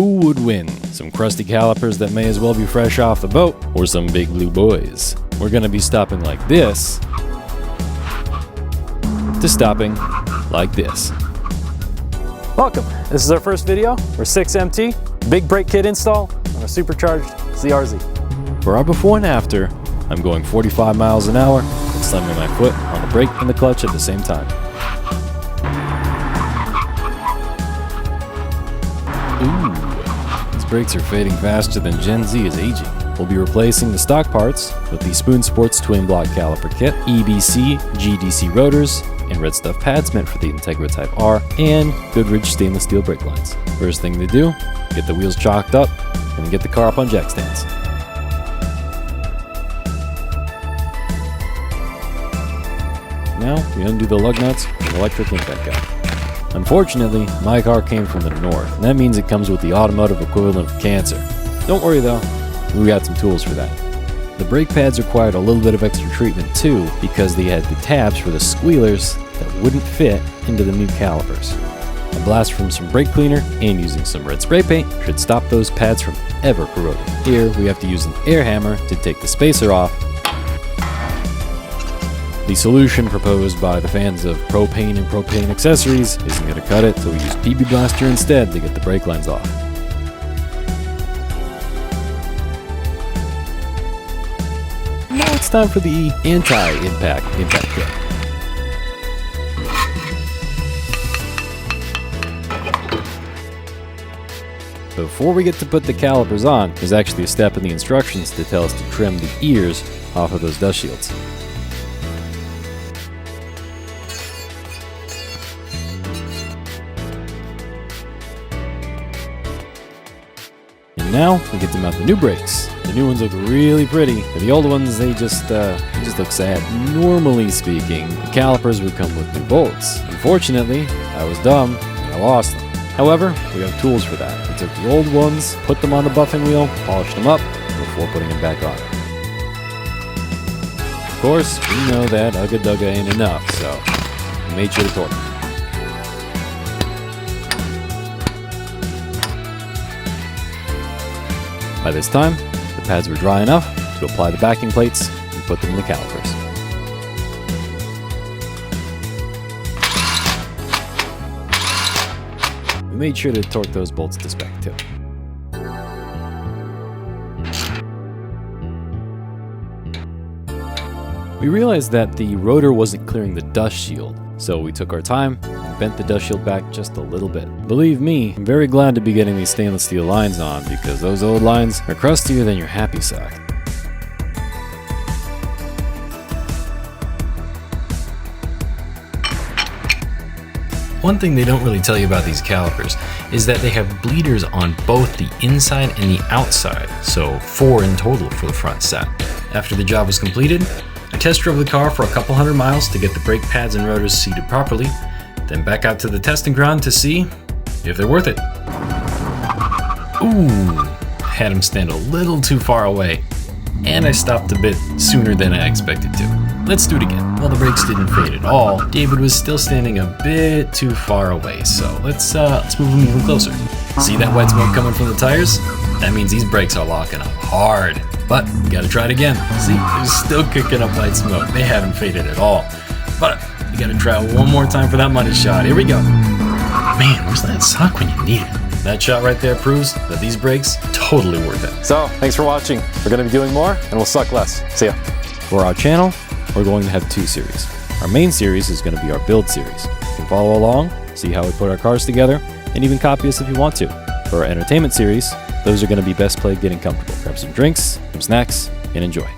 Who would win? Some crusty calipers that may as well be fresh off the boat, or some big blue boys? We're gonna be stopping like this to stopping like this. Welcome. This is our first video. We're 6MT, big brake kit install on a supercharged ZRZ. For our before and after, I'm going 45 miles an hour and slamming my foot on the brake and the clutch at the same time. Ooh, these brakes are fading faster than Gen Z is aging. We'll be replacing the stock parts with the Spoon Sports twin block caliper kit, EBC, GDC rotors, and red stuff pads meant for the Integra Type R, and Goodridge stainless steel brake lines. First thing to do, get the wheels chalked up and get the car up on jack stands. Now we undo the lug nuts and electric impact guide. Unfortunately, my car came from the north, and that means it comes with the automotive equivalent of cancer. Don't worry though, we got some tools for that. The brake pads required a little bit of extra treatment too, because they had the tabs for the squealers that wouldn't fit into the new calipers. A blast from some brake cleaner and using some red spray paint should stop those pads from ever corroding. Here we have to use an air hammer to take the spacer off. The solution proposed by the fans of propane and propane accessories isn't going to cut it, so we use PB Blaster instead to get the brake lines off. Now it's time for the anti-impact kit. Before we get to put the calipers on, there's actually a step in the instructions to tell us to trim the ears off of those dust shields. And now we get to mount the new brakes. The new ones look really pretty, but the old ones, they just look sad. Normally speaking, the calipers would come with new bolts. Unfortunately, I was dumb and I lost them. However, we have tools for that. We took the old ones, put them on the buffing wheel, polished them up before putting them back on. Of course, we know that Ugga Dugga ain't enough, so we made sure to torque them. By this time, the pads were dry enough to apply the backing plates and put them in the calipers. We made sure to torque those bolts to spec too. We realized that the rotor wasn't clearing the dust shield, so we took our time and bent the dust shield back just a little bit. Believe me, I'm very glad to be getting these stainless steel lines on, because those old lines are crustier than your happy sock. One thing they don't really tell you about these calipers is that they have bleeders on both the inside and the outside, so 4 in total for the front set. After the job was completed, I test drove the car for a couple hundred miles to get the brake pads and rotors seated properly, then back out to the testing ground to see if they're worth it. Ooh, had them stand a little too far away, and I stopped a bit sooner than I expected to. Let's do it again. While the brakes didn't fade at all, David was still standing a bit too far away, so let's move him even closer. See that white smoke coming from the tires? That means these brakes are locking up hard. But we gotta try it again. See, they're still kicking up white smoke. They haven't faded at all. But we gotta try one more time for that money shot. Here we go. Man, where's that suck when you need it? That shot right there proves that these brakes totally worth it. So, thanks for watching. We're gonna be doing more and we'll suck less. See ya. For our channel, we're going to have 2 series. Our main series is going to be our build series. You can follow along, see how we put our cars together, and even copy us if you want to. For our entertainment series, those are going to be best played getting comfortable. Grab some drinks, some snacks, and enjoy.